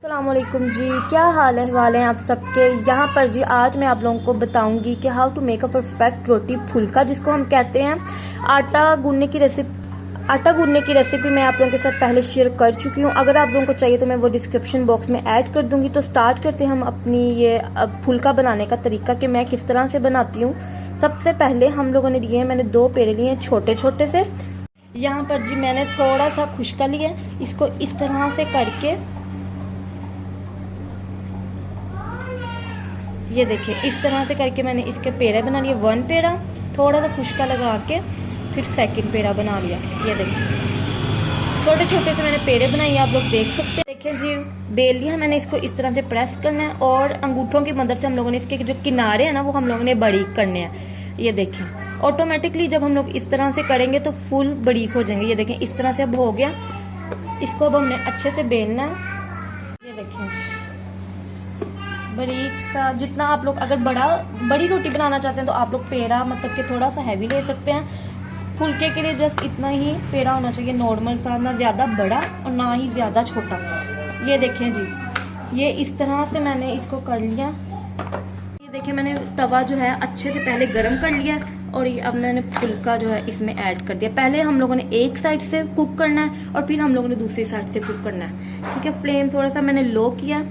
अस्सलामुअलैकुम जी, क्या हाल है आप सबके। यहाँ पर जी आज मैं आप लोगों को बताऊंगी कि how to make a perfect roti phulka, जिसको हम कहते हैं। आटा गूंदने की रेसिपी मैं आप लोगों के साथ पहले शेयर कर चुकी हूँ। अगर आप लोगों को चाहिए तो मैं वो डिस्क्रिप्शन बॉक्स में ऐड कर दूंगी। तो स्टार्ट करते हैं हम अपनी ये फुल्का बनाने का तरीका कि मैं किस तरह से बनाती हूँ। सबसे पहले हम लोगों ने लिए हैं, मैंने 2 पेड़े लिए हैं छोटे छोटे से। यहाँ पर जी मैंने थोड़ा सा खुश्का लिया, इसको इस तरह से करके ये देखिए इस तरह से करके मैंने इसके पेड़ा बना लिए। 1 पेड़ा थोड़ा सा खुश्का लगा के फिर 2nd पेड़ा बना लिया। ये देखिए छोटे छोटे से मैंने पेड़े बनाए, आप लोग देख सकते हैं। देखें जी बेल लिया मैंने, इसको इस तरह से प्रेस करना है और अंगूठों की मदद से हम लोगों ने इसके जो किनारे हैं ना वो हम लोगों ने बारीक करने हैं। ये देखें ऑटोमेटिकली जब हम लोग इस तरह से करेंगे तो फुल बारीक हो जाएंगे। ये देखें इस तरह से अब हो गया। इसको अब हमने अच्छे से बेलना है। ये देखें बारीक सा, जितना आप लोग अगर बड़ी रोटी बनाना चाहते हैं तो आप लोग पेड़ा मतलब कि थोड़ा सा हैवी ले सकते हैं। फुल्के के लिए जस्ट इतना ही पेड़ा होना चाहिए, नॉर्मल सा, ना ज़्यादा बड़ा और ना ही ज़्यादा छोटा। ये देखें जी ये इस तरह से मैंने इसको कर लिया। ये देखें मैंने तवा जो है अच्छे से पहले गर्म कर लिया और ये अब मैंने फुल्का जो है इसमें ऐड कर दिया। पहले हम लोगों ने एक साइड से कुक करना है और फिर हम लोगों ने दूसरी साइड से कुक करना है। ठीक है, फ्लेम थोड़ा सा मैंने लो किया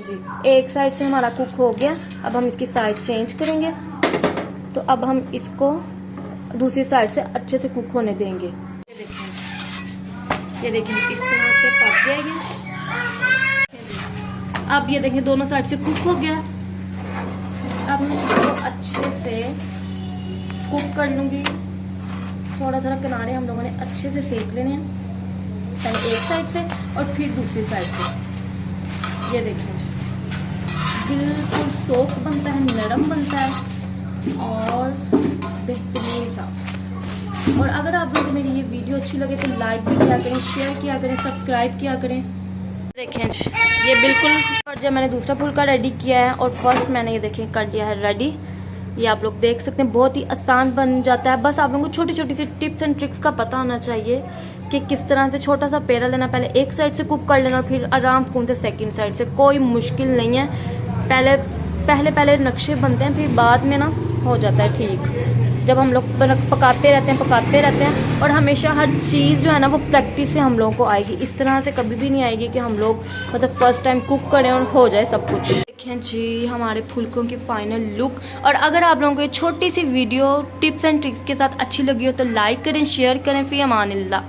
जी। एक साइड से हमारा कुक हो गया, अब हम इसकी साइड चेंज करेंगे। तो अब हम इसको दूसरी साइड से अच्छे से कुक होने देंगे। ये देखें इस तरह से पक गया ये। अब ये देखें दोनों साइड से कुक हो गया। अब मैं इसको अच्छे से कुक कर लूंगी। थोड़ा थोड़ा किनारे हम लोगों ने अच्छे से सेक लेने हैं, पहले एक साइड से और फिर दूसरी साइड से। ये देखें बिल्कुल सॉफ्ट बनता है, नरम बनता है और बेहतरीन सा। और अगर आप लोगों को मेरी ये वीडियो अच्छी लगे तो लाइक भी किया करें, शेयर किया करें, सब्सक्राइब किया करें। देखें ये बिल्कुल, और जब मैंने दूसरा फुल्का रेडी किया है और फर्स्ट मैंने ये देखें कर दिया है रेडी। ये आप लोग देख सकते हैं बहुत ही आसान बन जाता है। बस आप लोगों को छोटी छोटी सी टिप्स एंड ट्रिक्स का पता होना चाहिए कि किस तरह से छोटा सा पेड़ा लेना, पहले एक साइड से कुक कर लेना और फिर आराम से 2nd साइड से। कोई मुश्किल नहीं है। पहले नक्शे बनते हैं, फिर बाद में ना हो जाता है ठीक। जब हम लोग पकाते रहते हैं और हमेशा हर चीज़ जो है ना वो प्रैक्टिस से हम लोगों को आएगी। इस तरह से कभी भी नहीं आएगी कि हम लोग मतलब फर्स्ट टाइम कुक करें और हो जाए सब कुछ। देखें जी हमारे फुल्कों की फाइनल लुक। और अगर आप लोगों को ये छोटी सी वीडियो टिप्स एंड ट्रिक्स के साथ अच्छी लगी हो तो लाइक करें, शेयर करें। फी अमानिल्लाह।